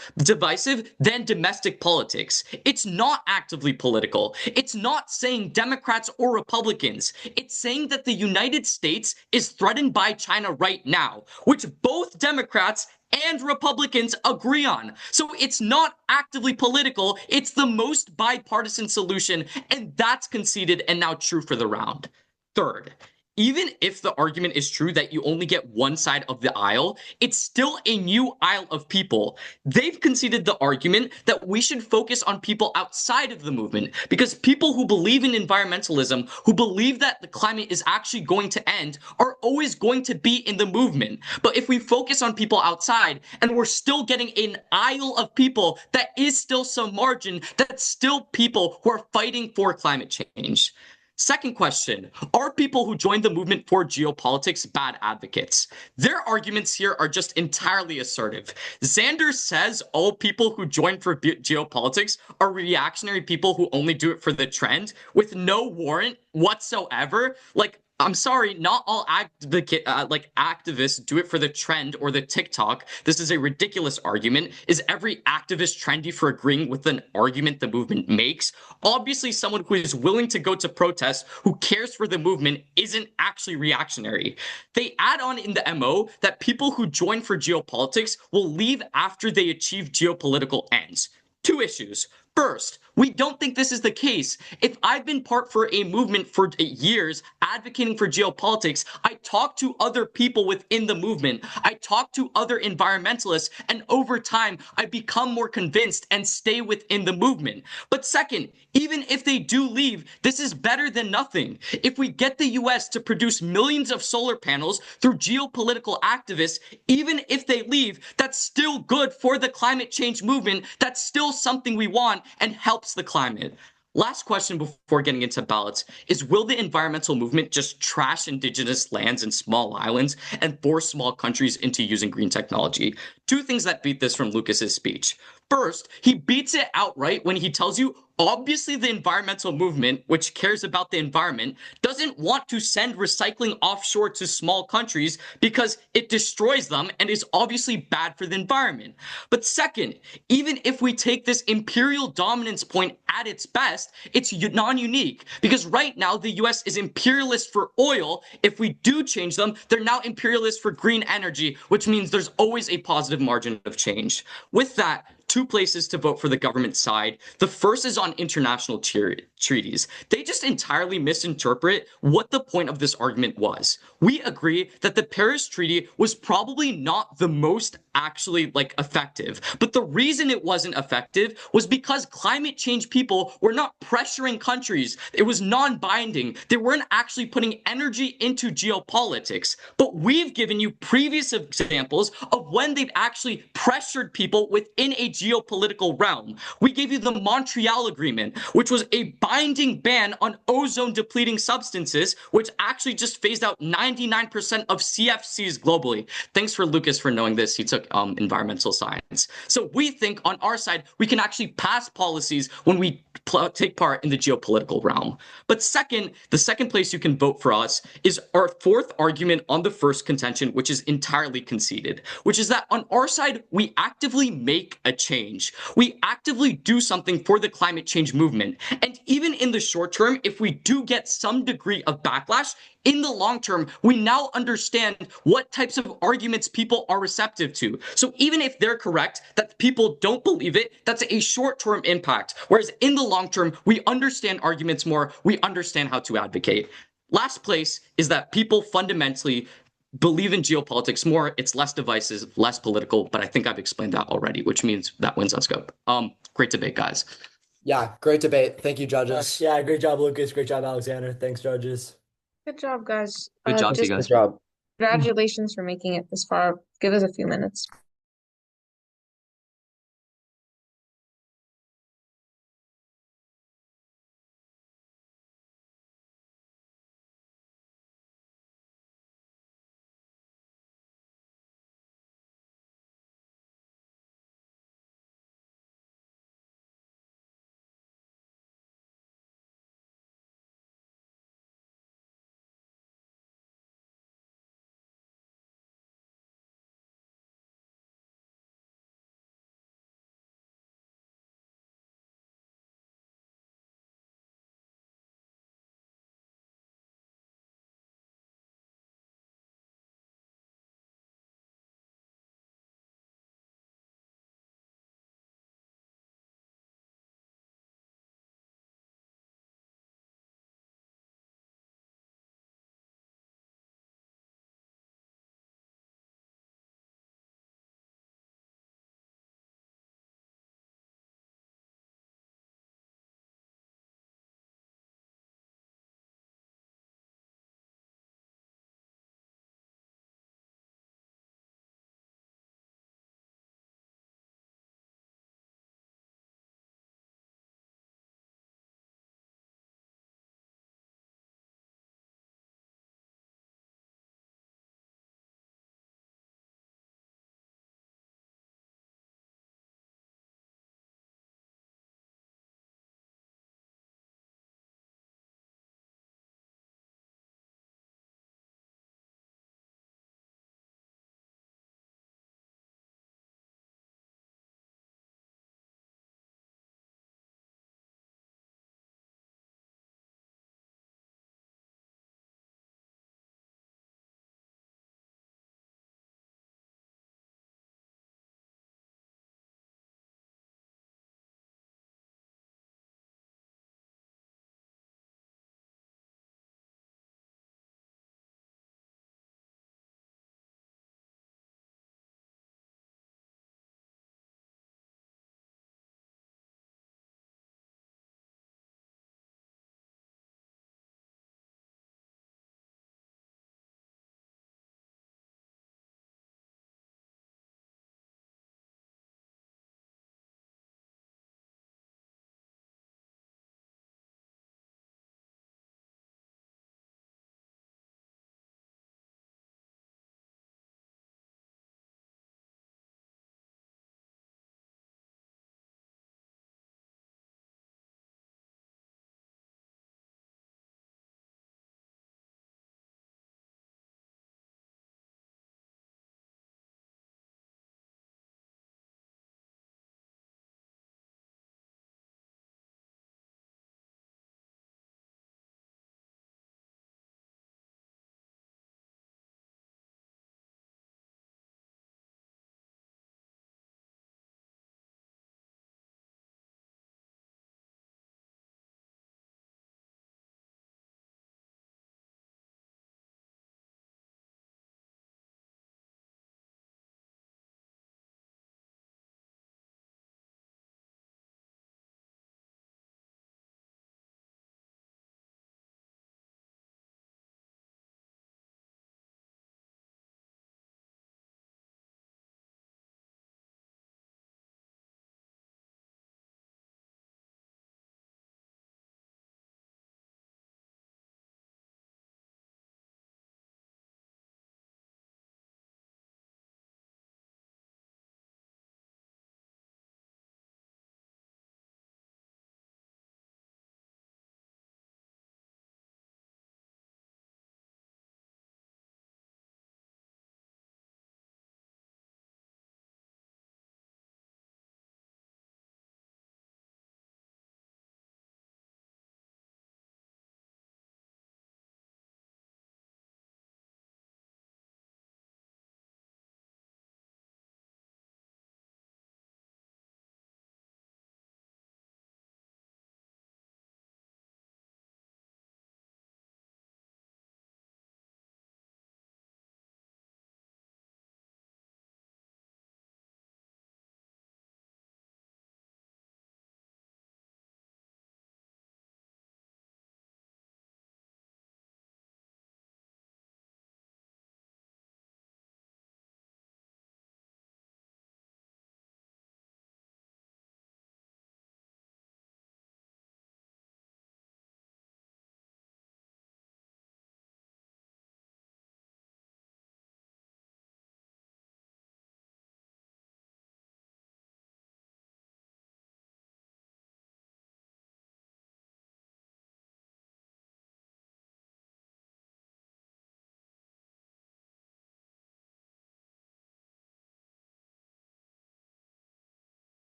than domestic politics. It's not actively political. It's not saying Democrats or Republicans. It's saying that the United States is threatened by China right now, which both Democrats and Republicans agree on. So it's not actively political. It's the most bipartisan solution, and that's conceded and now true for the round. Third, even if the argument is true that you only get one side of the aisle, it's still a new aisle of people. They've conceded the argument that we should focus on people outside of the movement, because people who believe in environmentalism, who believe that the climate is actually going to end, are always going to be in the movement. But if we focus on people outside, and we're still getting an aisle of people, that is still some margin, that's still people who are fighting for climate change. Second question, are people who joined the movement for geopolitics bad advocates? Their arguments here are just entirely assertive. Xander says all people who join for geopolitics are reactionary people who only do it for the trend with no warrant whatsoever. Like, I'm sorry, not all activists do it for the trend or the TikTok. This is a ridiculous argument. Is every activist trendy for agreeing with an argument the movement makes? Obviously, someone who is willing to go to protest, who cares for the movement, isn't actually reactionary. They add on in the MO that people who join for geopolitics will leave after they achieve geopolitical ends. Two issues. First, we don't think this is the case. If I've been part for a movement for years advocating for geopolitics, I talk to other people within the movement. I talk to other environmentalists, and over time, I become more convinced and stay within the movement. But second, even if they do leave, this is better than nothing. If we get the US to produce millions of solar panels through geopolitical activists, even if they leave, that's still good for the climate change movement. That's still something we want and helps the climate. Last question before getting into ballots is, will the environmental movement just trash indigenous lands and small islands and force small countries into using green technology? Two things that beat this from Lucas's speech. First, he beats it outright when he tells you obviously the environmental movement, which cares about the environment, doesn't want to send recycling offshore to small countries because it destroys them and is obviously bad for the environment. But second, even if we take this imperial dominance point at its best, it's non-unique because right now the US is imperialist for oil. If we do change them, they're now imperialist for green energy, which means there's always a positive margin of change. With that, two places to vote for the government side. The first is on international treaties. They just entirely misinterpret what the point of this argument was. We agree that the Paris Treaty was probably not the most actually effective, but the reason it wasn't effective was because climate change people were not pressuring countries. It was non-binding. They weren't actually putting energy into geopolitics. But we've given you previous examples of when they've actually pressured people within a geopolitical realm. We gave you the Montreal Agreement, which was a binding ban on ozone depleting substances, which actually just phased out 99% of CFCs globally. Thanks for Lucas for knowing this. He took environmental science. So we think on our side, we can actually pass policies when we take part in the geopolitical realm. But second, the second place you can vote for us is our fourth argument on the first contention, which is entirely conceded, which is that on our side, we actively make a change. We actively do something for the climate change movement. And even in the short term, if we do get some degree of backlash, in the long term, we now understand what types of arguments people are receptive to. So even if they're correct that people don't believe it, that's a short-term impact. Whereas in the long term, we understand arguments more, we understand how to advocate. Last place is that people fundamentally believe in geopolitics more. It's less divisive, less political, but I think I've explained that already, which means that wins us scope. Great debate, guys. Yeah, great debate. Thank you, judges. Yeah, great job, Lucas. Great job, Alexander. Thanks, judges. Good job, guys. Good job to you Just guys. Good job. congratulations for making it this far. Give us a few minutes.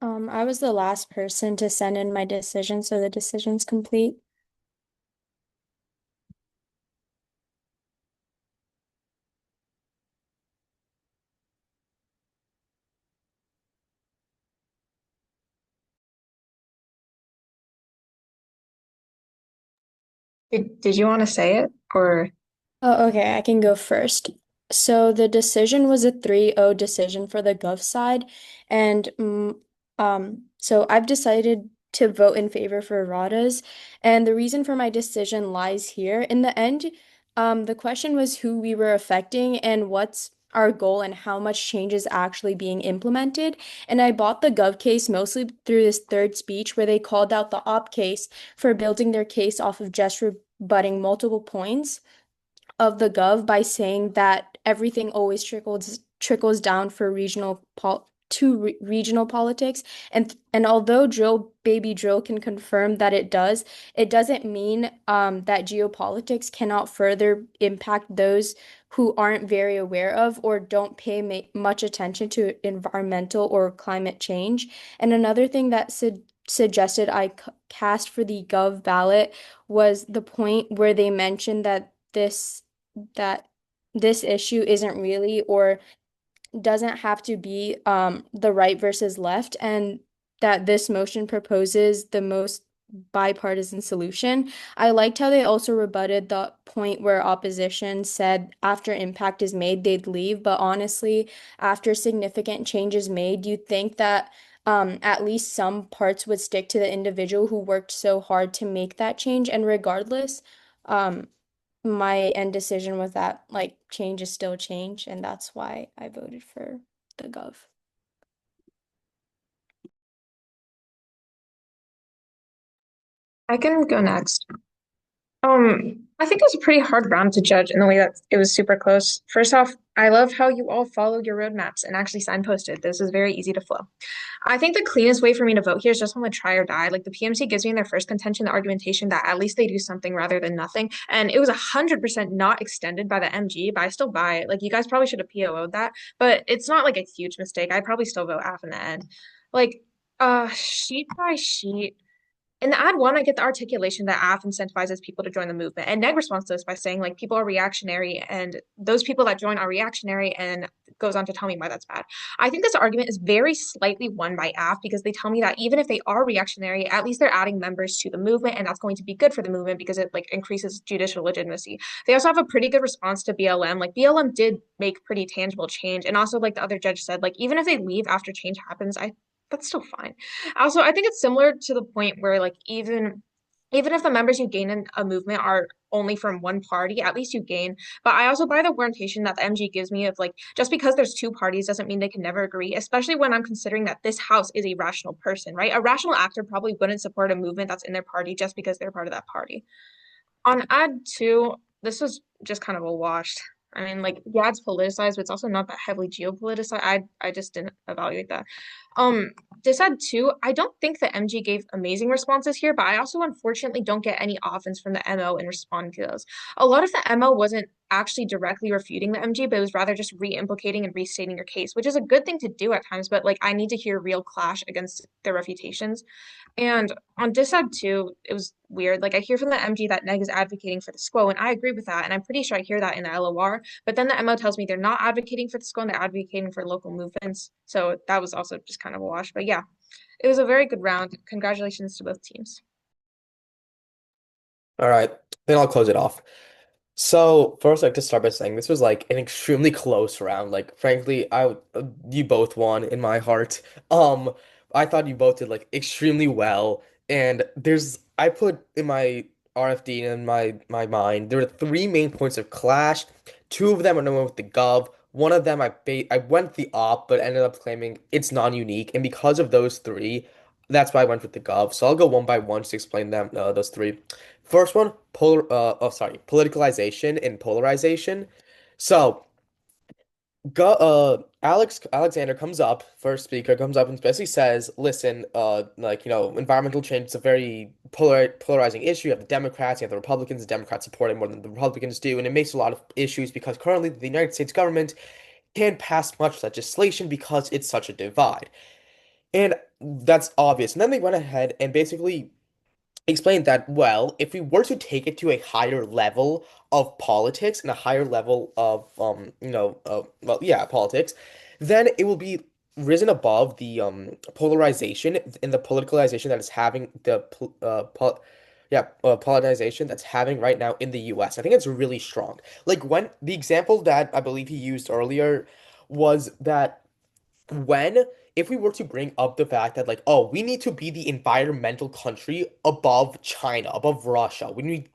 I was the last person to send in my decision, so the decision's complete. Did you want to say it or? Oh, okay, I can go first. So the decision was a 3-0 decision for the Gov side, and so I've decided to vote in favor for Rodda's, and the reason for my decision lies here. In the end, the question was who we were affecting and what's our goal and how much change is actually being implemented. And I bought the Gov case mostly through this third speech where they called out the op case for building their case off of just rebutting multiple points of the gov by saying that everything always trickles down for regional politics, and although drill baby drill can confirm that it does, it doesn't mean that geopolitics cannot further impact those who aren't very aware of or don't pay much attention to environmental or climate change. And another thing that suggested I cast for the gov ballot was the point where they mentioned that this issue isn't really or doesn't have to be the right versus left, and that this motion proposes the most bipartisan solution. I liked how they also rebutted the point where opposition said after impact is made, they'd leave. But honestly, after significant changes made, you'd think that at least some parts would stick to the individual who worked so hard to make that change. And regardless, um, my end decision was that like change is still change, and that's why I voted for the gov. I can go next. I think it was a pretty hard round to judge in the way that it was super close. First off, I love how you all followed your roadmaps and actually signposted. This is very easy to flow. I think the cleanest way for me to vote here is just on the try or die. Like the PMC gives me in their first contention the argumentation that at least they do something rather than nothing. And it was 100% not extended by the MG, but I still buy it. Like you guys probably should have PO'd that, but it's not like a huge mistake. I'd probably still vote AF in the end. Like, sheet by sheet. In the ad one, I get the articulation that AF incentivizes people to join the movement. And Neg responds to this by saying, like, people are reactionary, and those people that join are reactionary, and goes on to tell me why that's bad. I think this argument is very slightly won by AF because they tell me that even if they are reactionary, at least they're adding members to the movement, and that's going to be good for the movement because it like increases judicial legitimacy. They also have a pretty good response to BLM. Like BLM did make pretty tangible change. And also, like the other judge said, like even if they leave after change happens, I that's still fine. Also, I think it's similar to the point where like even if the members you gain in a movement are only from one party, at least you gain. But I also buy the warrantation that the MG gives me of like just because there's two parties doesn't mean they can never agree, especially when I'm considering that this house is a rational person, right? A rational actor probably wouldn't support a movement that's in their party just because they're part of that party. On ad two, this was just kind of a wash. I mean, like, yeah, it's politicized, but it's also not that heavily geopoliticized. I just didn't evaluate that. This ad two, I don't think the MG gave amazing responses here, but I also unfortunately don't get any offense from the MO in responding to those. A lot of the MO wasn't actually directly refuting the MG, but it was rather just re-implicating and restating your case, which is a good thing to do at times, but like I need to hear real clash against their refutations. And on Dissad too, it was weird. Like I hear from the MG that Neg is advocating for the SQO, and I agree with that. And I'm pretty sure I hear that in the LOR. But then the MO tells me they're not advocating for the SQO and they're advocating for local movements. So that was also just kind of a wash. But yeah, it was a very good round. Congratulations to both teams. All right, then I'll close it off. So first, I'd like to start by saying this was like an extremely close round. Like, frankly, you both won in my heart. I thought you both did like extremely well, and I put in my RFD and in my mind there were three main points of clash. Two of them I went with the gov. One of them I went the op, but ended up claiming it's non-unique, and because of those three, that's why I went with the gov. So I'll go one by one to explain them those three. First one, politicalization and polarization. So, Alexander comes up, first speaker comes up and basically says, "Listen, like environmental change is a very polarizing issue. You have the Democrats, you have the Republicans. The Democrats support it more than the Republicans do, and it makes a lot of issues because currently the United States government can't pass much legislation because it's such a divide." And that's obvious. And then they went ahead and basically explained that, well, if we were to take it to a higher level of politics and a higher level of well, yeah, politics, then it will be risen above the polarization and the politicalization that is having polarization that's having right now in the US. I think it's really strong. Like when the example that I believe he used earlier was that when if we were to bring up the fact that like, oh, we need to be the environmental country above China, above Russia, when we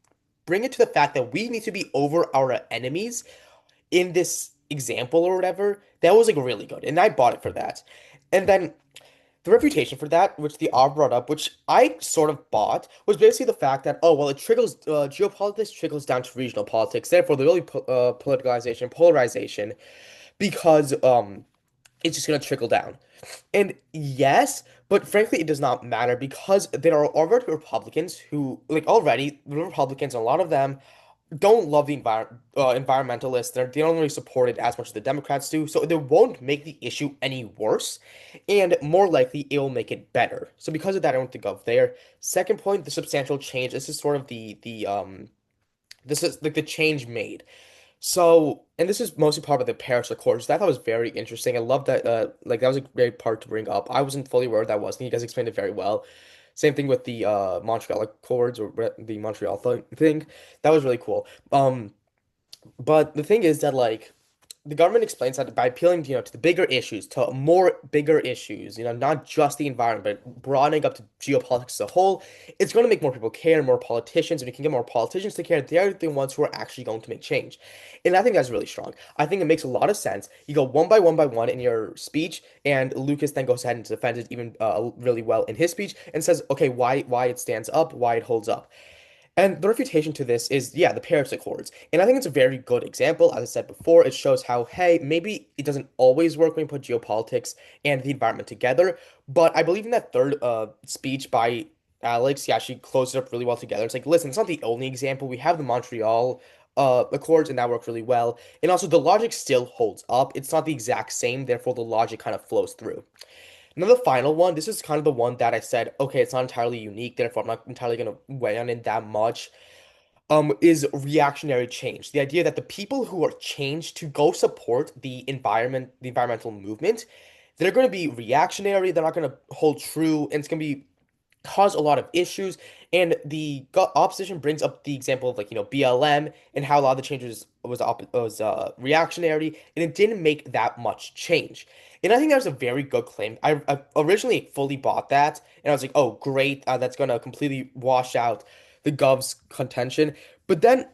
bring it to the fact that we need to be over our enemies in this example or whatever, that was like really good, and I bought it for that. And then the reputation for that, which the R brought up, which I sort of bought, was basically the fact that, oh, well, it trickles, geopolitics trickles down to regional politics, therefore the really politicalization, polarization, because it's just gonna trickle down. And yes, but frankly, it does not matter because there are already Republicans who, like, already, the Republicans, a lot of them don't love the environmentalists. They don't really support it as much as the Democrats do. So they won't make the issue any worse, and more likely, it will make it better. So because of that, I don't think of there. Second point, the substantial change. This is sort of this is like the change made. So, and this is mostly part of the Paris Accords. I thought was very interesting. I love that. Like that was a great part to bring up. I wasn't fully aware that was, and you guys explained it very well. Same thing with the Montreal Accords or the Montreal thing. That was really cool. But the thing is that like the government explains that by appealing, to the bigger issues, to more bigger issues, not just the environment, but broadening up to geopolitics as a whole, it's going to make more people care, more politicians. And we can get more politicians to care, they're the ones who are actually going to make change. And I think that's really strong. I think it makes a lot of sense. You go one by one in your speech, and Lucas then goes ahead and defends it even really well in his speech and says, okay, why it stands up, why it holds up. And the refutation to this is, yeah, the Paris Accords. And I think it's a very good example. As I said before, it shows how, hey, maybe it doesn't always work when you put geopolitics and the environment together. But I believe in that third speech by Alex, yeah, she closed it up really well together. It's like, listen, it's not the only example. We have the Montreal Accords, and that worked really well. And also, the logic still holds up. It's not the exact same, therefore, the logic kind of flows through. Now, the final one, this is kind of the one that I said, okay, it's not entirely unique, therefore I'm not entirely going to weigh on it that much, is reactionary change. The idea that the people who are changed to go support the environmental movement, they're going to be reactionary, they're not going to hold true, and it's going to be cause a lot of issues. And the opposition brings up the example of like BLM and how a lot of the changes was reactionary, and it didn't make that much change. And I think that was a very good claim. I originally fully bought that, and I was like, oh great, that's gonna completely wash out the Gov's contention. But then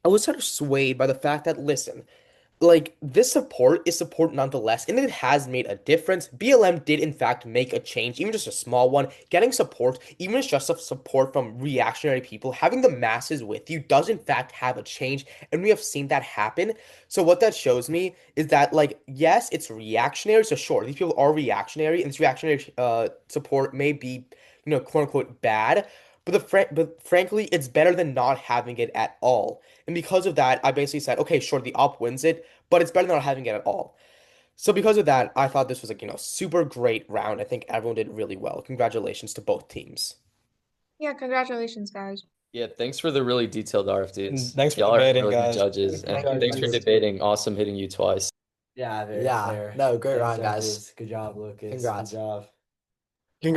I was sort of swayed by the fact that, listen, like this support is support nonetheless, and it has made a difference. BLM did in fact make a change, even just a small one. Getting support, even if it's just support from reactionary people, having the masses with you does in fact have a change, and we have seen that happen. So what that shows me is that like yes, it's reactionary. So sure, these people are reactionary, and this reactionary support may be quote unquote bad, but but frankly, it's better than not having it at all. And because of that, I basically said, okay, sure, the op wins it, but it's better than not having it at all. So because of that, I thought this was like, super great round. I think everyone did really well. Congratulations to both teams. Yeah, congratulations, guys. Yeah, thanks for the really detailed And RFDs. thanks for Y'all are debating, really good guys. judges, Thank and you, thanks for judges. debating. Awesome hitting you twice. Yeah, very Yeah, fair. no, great Thanks, round, guys. judges. Good job, Lucas. Congrats. Good job.